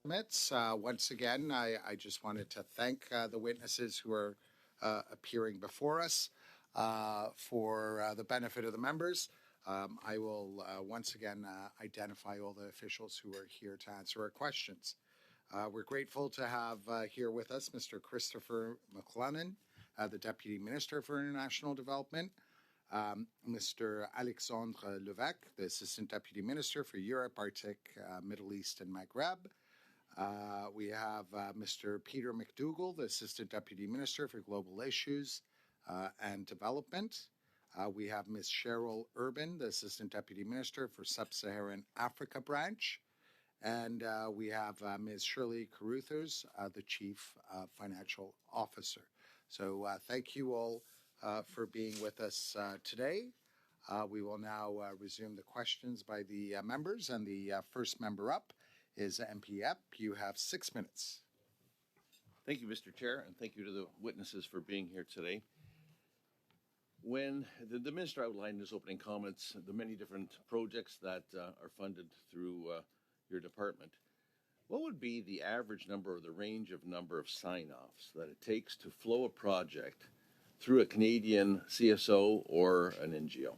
Comments. Once again, I just wanted to thank the witnesses who are appearing before us for the benefit of the members. I will once again identify all the officials who are here to answer our questions. We're grateful to have here with us Mr. Christopher McLennan, the Deputy Minister for International Development, Mr. Alexandre Levesque, the Assistant Deputy Minister for Europe, Arctic, Middle East, and Maghreb. We have Mr. Peter McDougall, the Assistant Deputy Minister for Global Issues and Development. We have Ms. Cheryl Urban, the Assistant Deputy Minister for Sub-Saharan Africa Branch. And we have Ms. Shirley Carruthers, the Chief Financial Officer. So thank you all for being with us today. We will now resume the questions by the members, and the first member up is MPF. You have 6 minutes. Thank you, Mr. Chair, and thank you to the witnesses for being here today. When the Minister outlined in his opening comments the many different projects that are funded through your department, what would be the average number or the range of number of sign-offs that it takes to flow a project through a Canadian CSO or an NGO?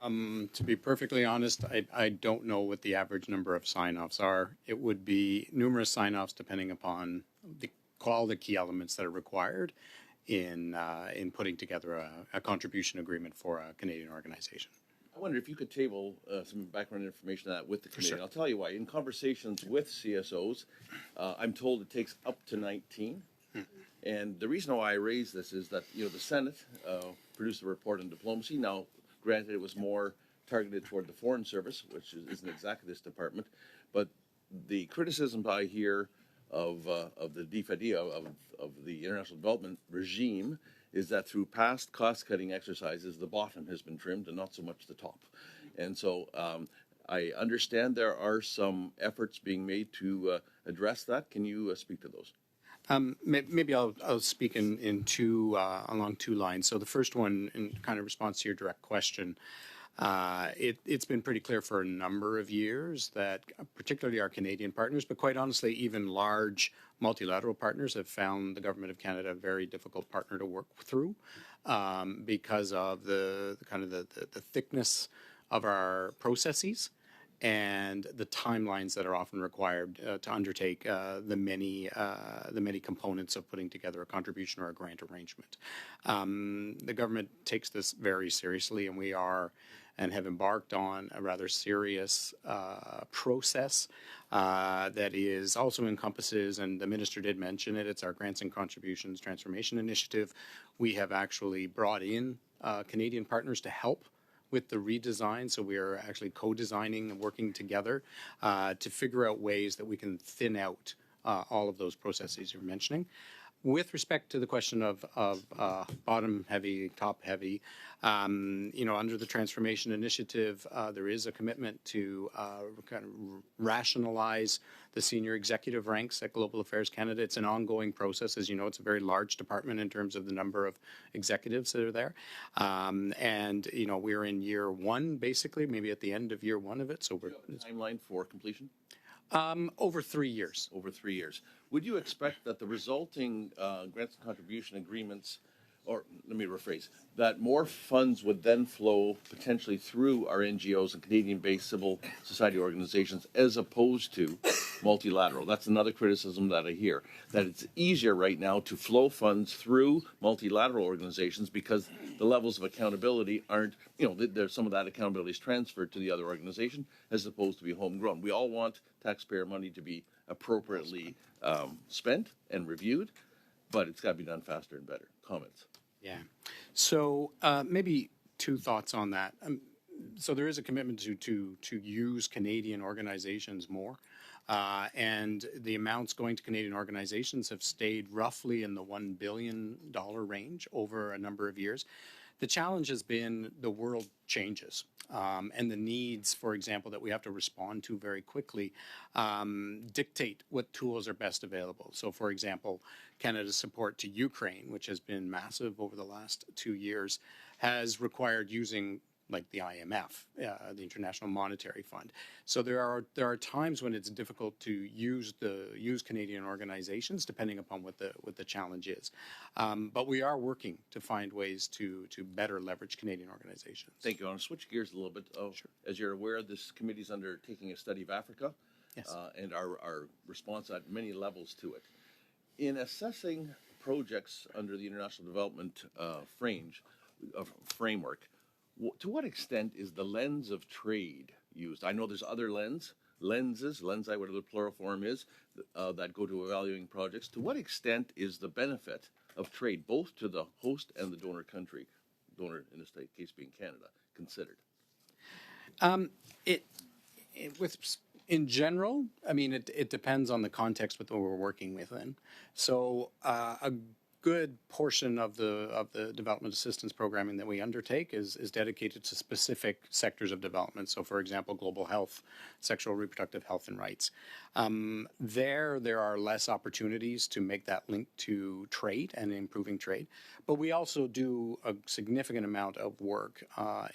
To be perfectly honest, I don't know what the average number of sign-offs are. It would be numerous sign-offs depending upon all the key elements that are required in putting together a contribution agreement for a Canadian organization. I wonder if you could table some background information on that with the Canadian. Sure. I'll tell you why. In conversations with CSOs, I'm told it takes up to 19. And the reason why I raise this is that, the Senate produced a report on diplomacy. Now, granted, it was more targeted toward the Foreign Service, which isn't exactly this department, but the criticism I hear of the DFID, of the international development regime, is that through past cost-cutting exercises, the bottom has been trimmed and not so much the top. And so I understand there are some efforts being made to address that. Can you speak to those? Maybe I'll speak along two lines. So the first one, in kind of response to your direct question, it's been pretty clear for a number of years that particularly our Canadian partners, but quite honestly, even large multilateral partners have found the Government of Canada a very difficult partner to work through because of the thickness of our processes and the timelines that are often required to undertake the many components of putting together a contribution or a grant arrangement. The government takes this very seriously, and we are and have embarked on a rather serious process that is also encompasses, and the Minister did mention it, it's our Grants and Contributions Transformation Initiative. We have actually brought in Canadian partners to help with the redesign, so we are actually co-designing and working together to figure out ways that we can thin out all of those processes you're mentioning. With respect to the question of bottom heavy, top heavy, under the Transformation Initiative, there is a commitment to kind of rationalize the senior executive ranks at Global Affairs Canada. It's an ongoing process. As you know, it's a very large department in terms of the number of executives that are there. We're in year one, basically, maybe at the end of year one of it. So we're timeline for completion? Over 3 years. Over 3 years. Would you expect that the resulting grants and contribution agreements, or let me rephrase, that more funds would then flow potentially through our NGOs and Canadian-based civil society organizations as opposed to multilateral? That's another criticism that I hear, that it's easier right now to flow funds through multilateral organizations because the levels of accountability aren't, there's some of that accountability is transferred to the other organization as opposed to be homegrown. We all want taxpayer money to be appropriately spent and reviewed, but it's got to be done faster and better. Comments? Yeah. So maybe two thoughts on that. So there is a commitment to use Canadian organizations more, and the amounts going to Canadian organizations have stayed roughly in the $1 billion range over a number of years. The challenge has been the world changes and the needs, for example, that we have to respond to very quickly dictate what tools are best available. So, for example, Canada's support to Ukraine, which has been massive over the last 2 years, has required using like the IMF, the International Monetary Fund. So there are times when it's difficult to use Canadian organizations, depending upon what the challenge is. But we are working to find ways to better leverage Canadian organizations. Thank you. I want to switch gears a little bit. Sure. As you're aware, this committee is undertaking a study of Africa, Yes. and our response at many levels to it. In assessing projects under the international development framework, to what extent is the lens of trade used? I know there's other lenses, whatever the plural form is, that go to evaluating projects. To what extent is the benefit of trade, both to the host and the donor country, donor in this case being Canada, considered? In general, I mean, it depends on the context with what we're working within. So a good portion of the development assistance programming that we undertake is dedicated to specific sectors of development. So, for example, global health, sexual reproductive health and rights. There are less opportunities to make that link to trade and improving trade. But we also do a significant amount of work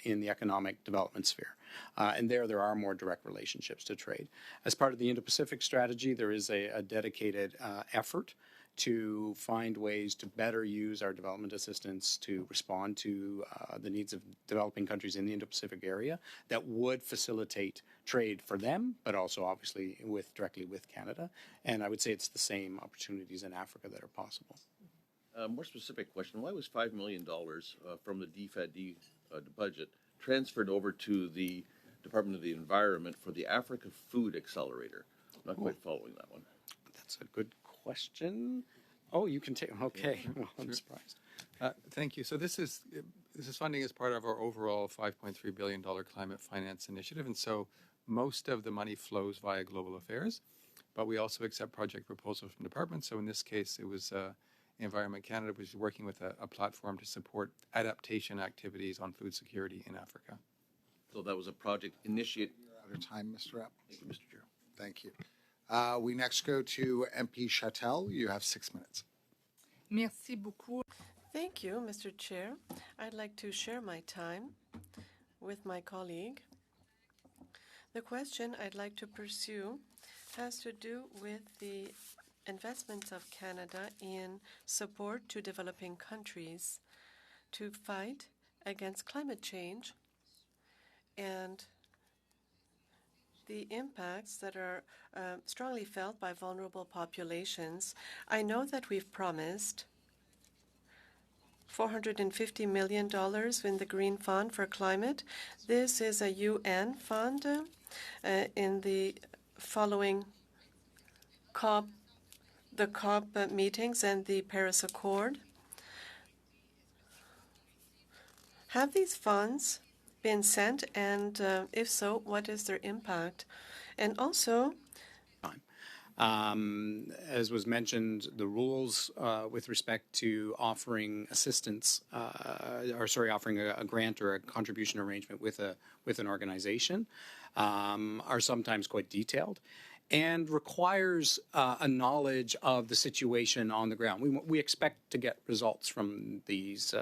in the economic development sphere. And there are more direct relationships to trade. As part of the Indo-Pacific strategy, there is a dedicated effort to find ways to better use our development assistance to respond to the needs of developing countries in the Indo-Pacific area that would facilitate trade for them, but also obviously directly with Canada. And I would say it's the same opportunities in Africa that are possible. More specific question, why was $5 million from the DFAD budget transferred over to the Department of the Environment for the Africa Food Accelerator? I'm not quite following that one. That's a good question. Oh, you can take. Okay, well, I'm surprised. Thank you. So this is funding as part of our overall $5.3 billion climate finance initiative, and so most of the money flows via Global Affairs, but we also accept project proposals from departments. So in this case, it was Environment Canada, which is working with a platform to support adaptation activities on food security in Africa. So that was a project initiated. You're out of time, Mr. Rapp. Thank you, Mr. Chair. Thank you. We next go to MP Chattel. You have 6 minutes. Merci beaucoup. Thank you, Mr. Chair. I'd like to share my time with my colleague. The question I'd like to pursue has to do with the investments of Canada in support to developing countries to fight against climate change and the impacts that are strongly felt by vulnerable populations. I know that we've promised $450 million in the Green Fund for Climate. This is a UN fund in the following the COP meetings and the Paris Accord. Have these funds been sent, and if so, what is their impact? And also, as was mentioned, the rules with respect to offering assistance, offering a grant or a contribution arrangement with an organization, are sometimes quite detailed, and requires a knowledge of the situation on the ground. We expect to get results from these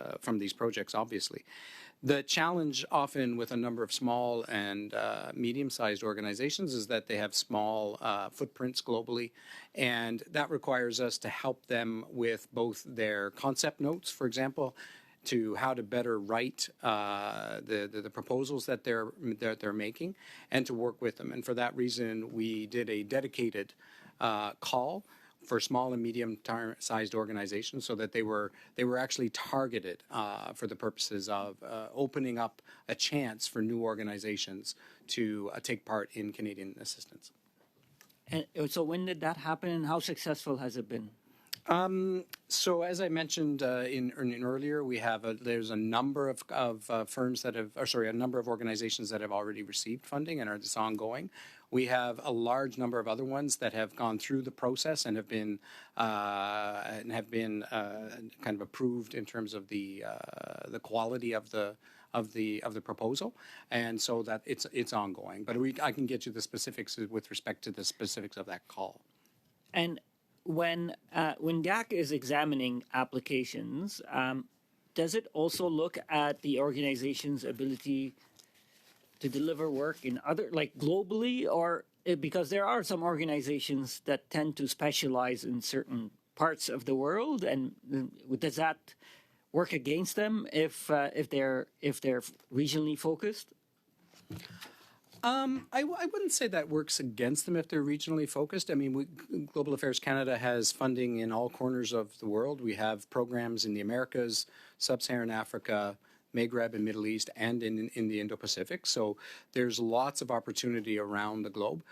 projects, obviously. The challenge often with a number of small and medium-sized organizations is that they have small footprints globally, and that requires us to help them with both their concept notes, for example, to how to better write the proposals that they're making, and to work with them. And for that reason, we did a dedicated call for small and medium-sized organizations, so that they were actually targeted for the purposes of opening up a chance for new organizations to take part in Canadian assistance. And so when did that happen, and how successful has it been? So as I mentioned in earlier, there's a number of firms that have, a number of organizations that have already received funding and are just ongoing. We have a large number of other ones that have gone through the process and have been kind of approved in terms of the quality of the proposal, and so that it's ongoing. But I can get you the specifics with respect to the specifics of that call. And when DAC is examining applications, does it also look at the organization's ability to deliver work in other, like globally, or because there are some organizations that tend to specialize in certain parts of the world, and does that work against them if they're regionally focused? I wouldn't say that works against them if they're regionally focused. I mean, Global Affairs Canada has funding in all corners of the world. We have programs in the Americas, Sub-Saharan Africa, Maghreb and Middle East, and in the Indo-Pacific. So there's lots of opportunity around the globe.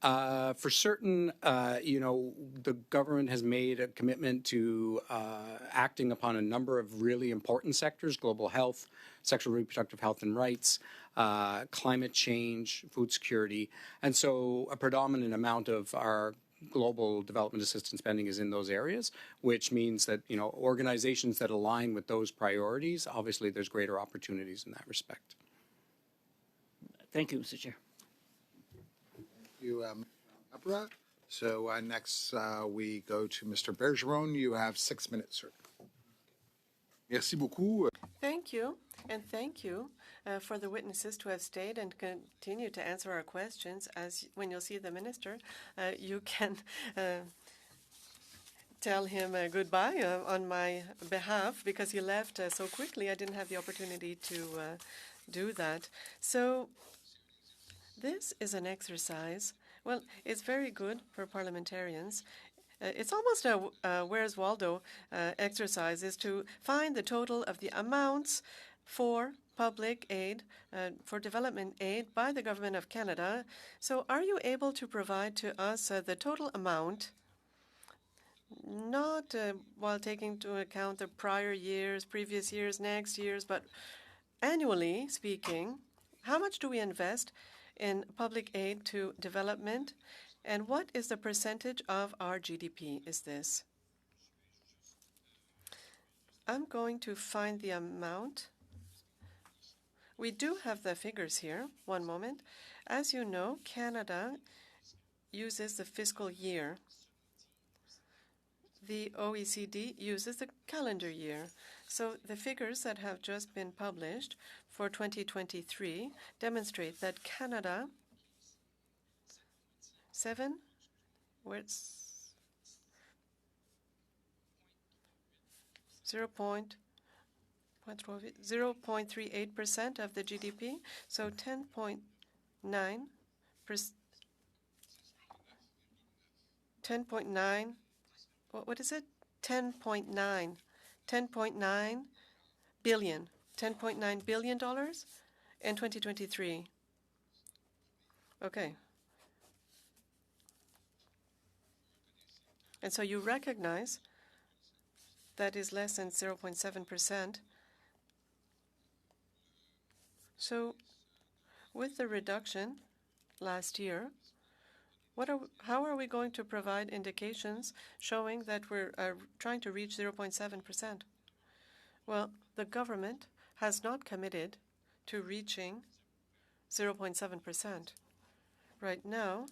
For certain, the government has made a commitment to acting upon a number of really important sectors: global health, sexual reproductive health and rights, climate change, food security. And so a predominant amount of our global development assistance spending is in those areas, which means that, organizations that align with those priorities, obviously there's greater opportunities in that respect. Thank you, Mr. Chair. You, Abra. So next we go to Mr. Bergeron. You have 6 minutes, sir. Merci beaucoup. Thank you, and thank you for the witnesses to have stayed and continue to answer our questions. As when you'll see the minister, you can tell him goodbye on my behalf, because he left so quickly. I didn't have the opportunity to do that. So this is an exercise. Well, it's very good for parliamentarians. It's almost a Where's Waldo exercise, is to find the total of the amounts for public aid, for development aid by the Government of Canada. So are you able to provide to us the total amount, not while taking into account the prior years, previous years, next years, but annually speaking, how much do we invest in public aid to development? And what is the percentage of our GDP is this? I'm going to find the amount. We do have the figures here. One moment. As you know, Canada uses the fiscal year. The OECD uses the calendar year. So the figures that have just been published for 2023 demonstrate that Canada 0.38% of the GDP, so 10.9%. 10.9. What is it? 10.9 billion. $10.9 billion in 2023. Okay. And so you recognize that is less than 0.7%. So with the reduction last year, how are we going to provide indications showing that we're trying to reach 0.7%? Well, the government has not committed to reaching 0.7%. Right now,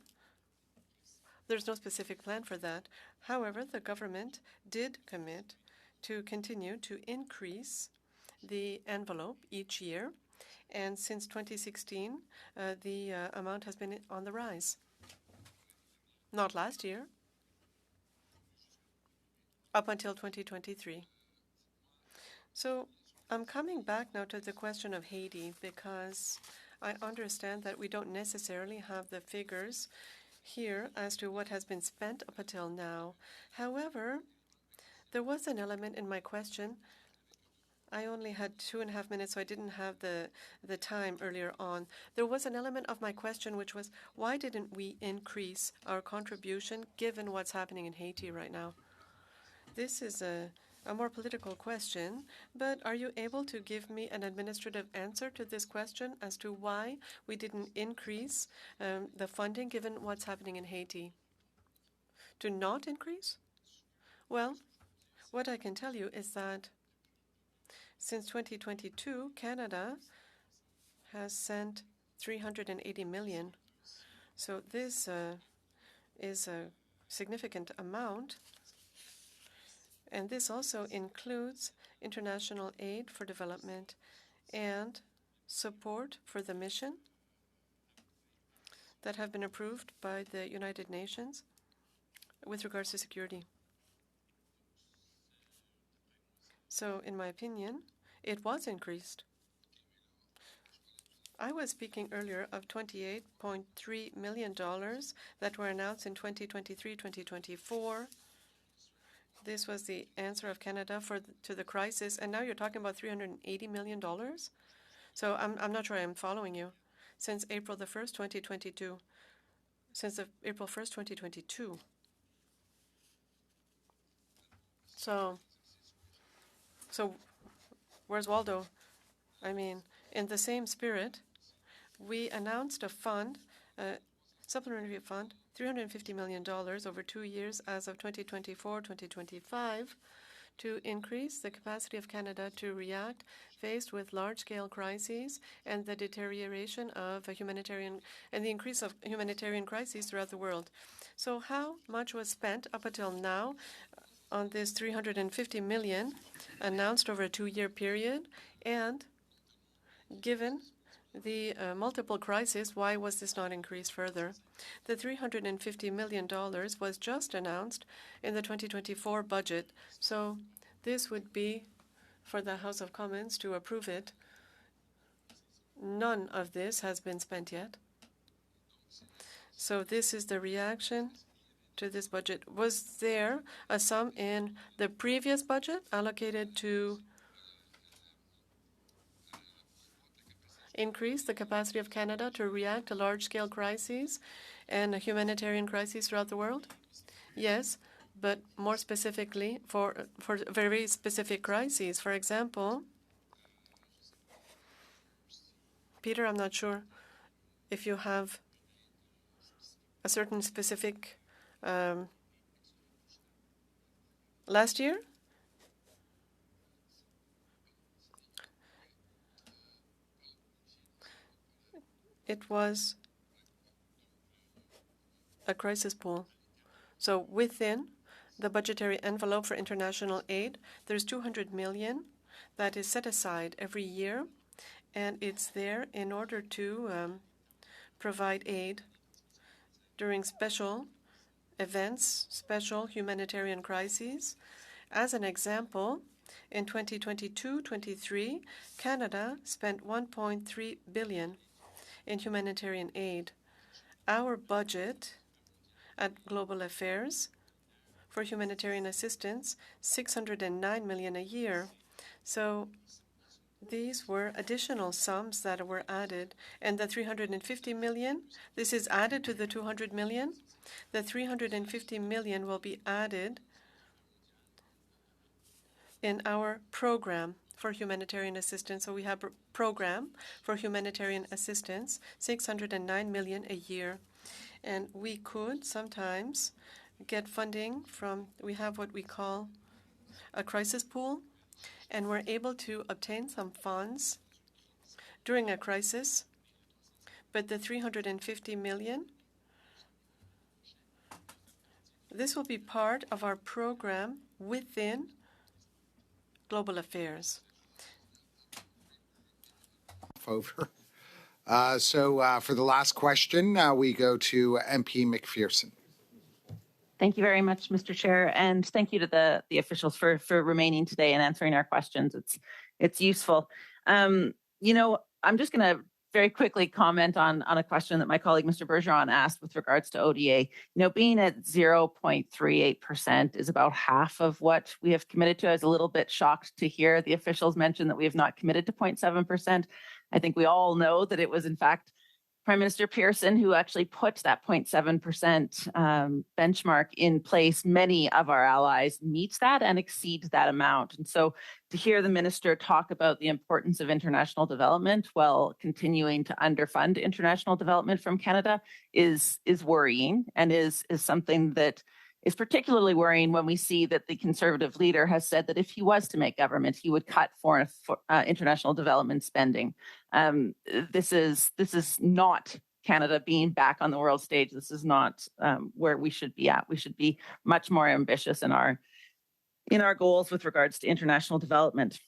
there's no specific plan for that. However, the government did commit to continue to increase the envelope each year. And since 2016, the amount has been on the rise. Not last year, up until 2023. So I'm coming back now to the question of Haiti, because I understand that we don't necessarily have the figures here as to what has been spent up until now. However, there was an element in my question. I only had 2.5 minutes, so I didn't have the time earlier on. There was an element of my question which was, why didn't we increase our contribution given what's happening in Haiti right now? This is a more political question, but are you able to give me an administrative answer to this question as to why we didn't increase the funding given what's happening in Haiti? To not increase? Well, what I can tell you is that since 2022, Canada has sent $380 million. So this is a significant amount. And this also includes international aid for development and support for the mission that have been approved by the United Nations with regards to security. So, in my opinion, it was increased. I was speaking earlier of $28.3 million that were announced in 2023-2024. This was the answer of Canada to the crisis, and now you're talking about $380 million? So I'm not sure I'm following you. Since April the 1st, 2022. Since April 1st, 2022. So where's Waldo? I mean, in the same spirit, we announced a fund, a supplementary fund, $350 million over 2 years as of 2024-2025 to increase the capacity of Canada to react faced with large-scale crises and the deterioration of humanitarian and the increase of humanitarian crises throughout the world. So how much was spent up until now on this $350 million announced over a 2-year period? And given the multiple crises, why was this not increased further? The $350 million was just announced in the 2024 budget, so this would be for the House of Commons to approve it. None of this has been spent yet. So this is the reaction to this budget. Was there a sum in the previous budget allocated to increase the capacity of Canada to react to large-scale crises and humanitarian crises throughout the world? Yes, but more specifically for very specific crises. For example, Peter, I'm not sure if you have a certain specific last year? It was a crisis pool. So within the budgetary envelope for international aid, there's $200 million that is set aside every year, and it's there in order to provide aid during special events, special humanitarian crises. As an example, in 2022-23, Canada spent $1.3 billion in humanitarian aid. Our budget at Global Affairs for humanitarian assistance, $609 million a year. So these were additional sums that were added. And the $350 million, this is added to the $200 million. The $350 million will be added in our program for humanitarian assistance. So we have a program for humanitarian assistance, $609 million a year. And we could sometimes get funding from, we have what we call a crisis pool, and we're able to obtain some funds during a crisis. But the $350 million, this will be part of our program within Global Affairs. Over. So for the last question, we go to MP McPherson. Thank you very much, Mr. Chair, and thank you to the officials for remaining today and answering our questions. It's useful. I'm just going to very quickly comment on a question that my colleague, Mr. Bergeron, asked with regards to ODA. Being at 0.38% is about half of what we have committed to. I was a little bit shocked to hear the officials mention that we have not committed to 0.7%. I think we all know that it was, in fact, Prime Minister Pearson who actually put that 0.7% benchmark in place. Many of our allies meet that and exceed that amount. And so to hear the minister talk about the importance of international development while continuing to underfund international development from Canada is worrying, and is something that is particularly worrying when we see that the Conservative leader has said that if he was to make government, he would cut foreign international development spending. This is not Canada being back on the world stage. This is not where we should be at. We should be much more ambitious in our in our goals with regards to international development.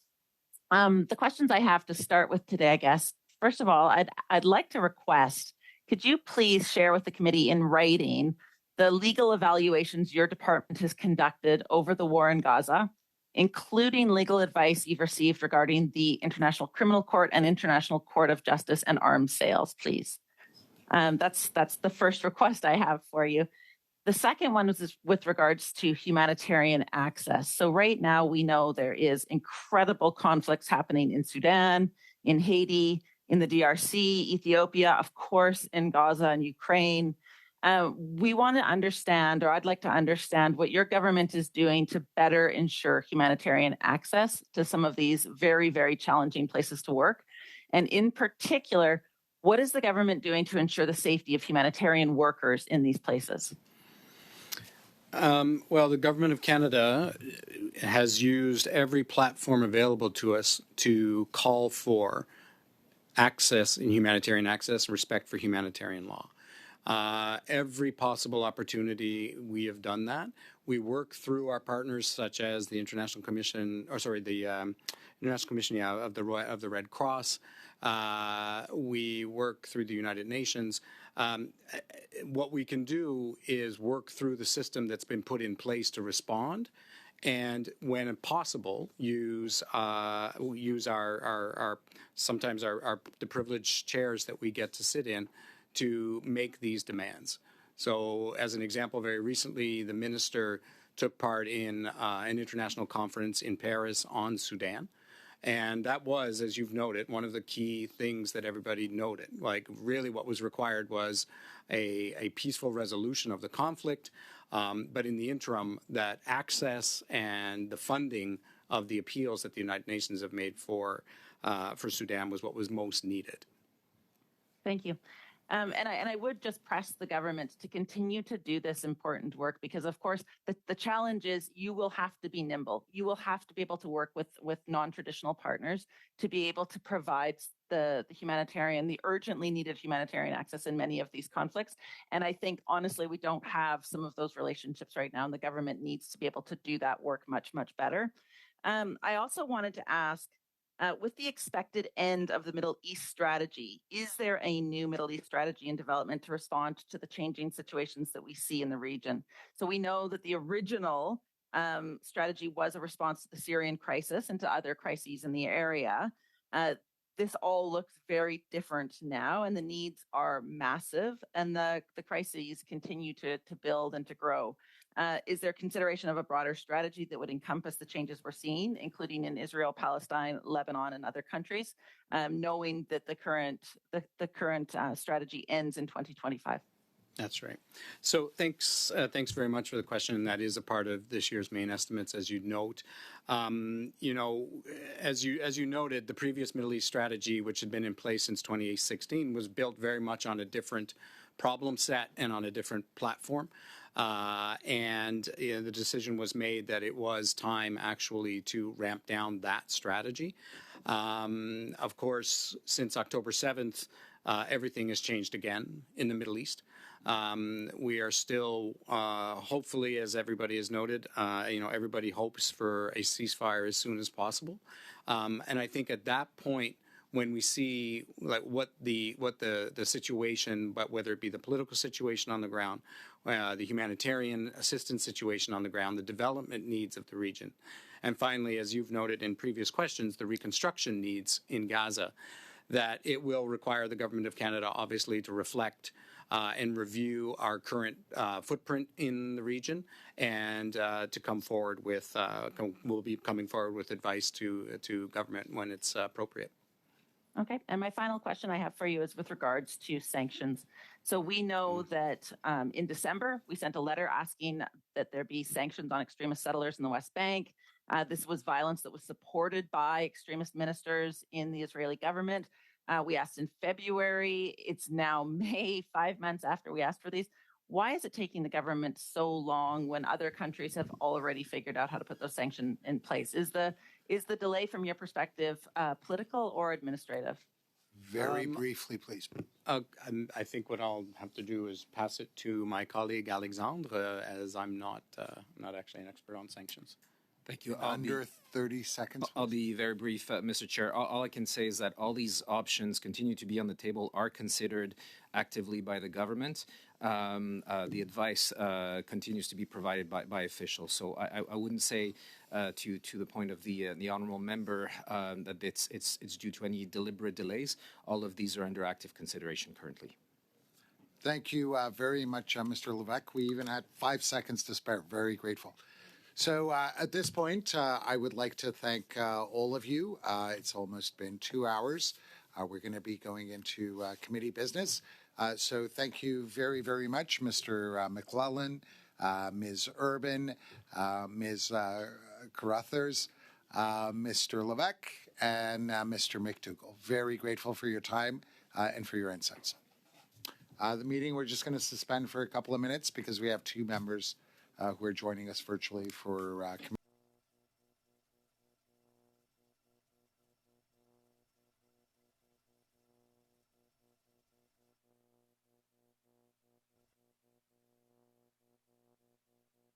The questions I have to start with today, I guess, first of all, I'd like to request, could you please share with the committee in writing the legal evaluations your department has conducted over the war in Gaza, including legal advice you've received regarding the International Criminal Court and International Court of Justice and arms sales, please. That's the first request I have for you. The second one was with regards to humanitarian access. So right now we know there is incredible conflicts happening in Sudan, in Haiti, in the DRC, Ethiopia, of course, in Gaza and Ukraine. We want to understand, or I'd like to understand, what your government is doing to better ensure humanitarian access to some of these very, very challenging places to work. And in particular, what is the government doing to ensure the safety of humanitarian workers in these places? Well, the Government of Canada has used every platform available to us to call for access in humanitarian access, respect for humanitarian law. Every possible opportunity we have done that. We work through our partners such as the International Commission, International Commission of the Red Cross. We work through the United Nations. What we can do is work through the system that's been put in place to respond, and when possible, use our sometimes the privileged chairs that we get to sit in to make these demands. So, as an example, very recently, the minister took part in an international conference in Paris on Sudan. And that was, as you've noted, one of the key things that everybody noted. Like, really what was required was a peaceful resolution of the conflict, but in the interim, that access and the funding of the appeals that the United Nations have made for Sudan was what was most needed. Thank you. And I would just press the government to continue to do this important work, because, of course, the challenge is you will have to be nimble. You will have to be able to work with non-traditional partners to be able to provide the urgently needed humanitarian access in many of these conflicts. And I think, honestly, we don't have some of those relationships right now, and the government needs to be able to do that work much, much better. I also wanted to ask, with the expected end of the Middle East strategy, is there a new Middle East strategy in development to respond to the changing situations that we see in the region? So we know that the original strategy was a response to the Syrian crisis and to other crises in the area. This all looks very different now, and the needs are massive, and the crises continue to build and to grow. Is there consideration of a broader strategy that would encompass the changes we're seeing, including in Israel, Palestine, Lebanon, and other countries, knowing that the current strategy ends in 2025? That's right. So thanks very much for the question. And that is a part of this year's main estimates, as you note. As you noted, the previous Middle East strategy, which had been in place since 2016, was built very much on a different problem set and on a different platform. The decision was made that it was time actually to ramp down that strategy. Of course, since October 7th, everything has changed again in the Middle East. We are still, hopefully, as everybody has noted, everybody hopes for a ceasefire as soon as possible. And I think at that point, when we see like what the situation, but whether it be the political situation on the ground, the humanitarian assistance situation on the ground, the development needs of the region, and finally, as you've noted in previous questions, the reconstruction needs in Gaza, that it will require the Government of Canada, obviously, to reflect and review our current footprint in the region, and to come forward with, we'll be coming forward with advice to government when it's appropriate. Okay, and my final question I have for you is with regards to sanctions. So we know that in December, we sent a letter asking that there be sanctions on extremist settlers in the West Bank. This was violence that was supported by extremist ministers in the Israeli government. We asked in February. It's now May, 5 months after we asked for these. Why is it taking the government so long when other countries have already figured out how to put those sanctions in place? Is the delay, from your perspective, political or administrative? Very briefly, please. I think what I'll have to do is pass it to my colleague Alexandre, as I'm not actually an expert on sanctions. Thank you. Under 30 seconds. I'll be very brief, Mr. Chair. All I can say is that all these options continue to be on the table, are considered actively by the government. The advice continues to be provided by officials. So I wouldn't say to the point of the honourable member that it's due to any deliberate delays. All of these are under active consideration currently. Thank you very much, Mr. Levesque. We even had 5 seconds to spare. Very grateful. So at this point, I would like to thank all of you. It's almost been 2 hours. We're going to be going into committee business. So thank you very, very much, Mr. McClellan, Ms. Urban, Ms. Carruthers, Mr. Levesque, and Mr. McDougall. Very grateful for your time and for your insights. The meeting, we're just going to suspend for a couple of minutes because we have 2 members who are joining us virtually for committee.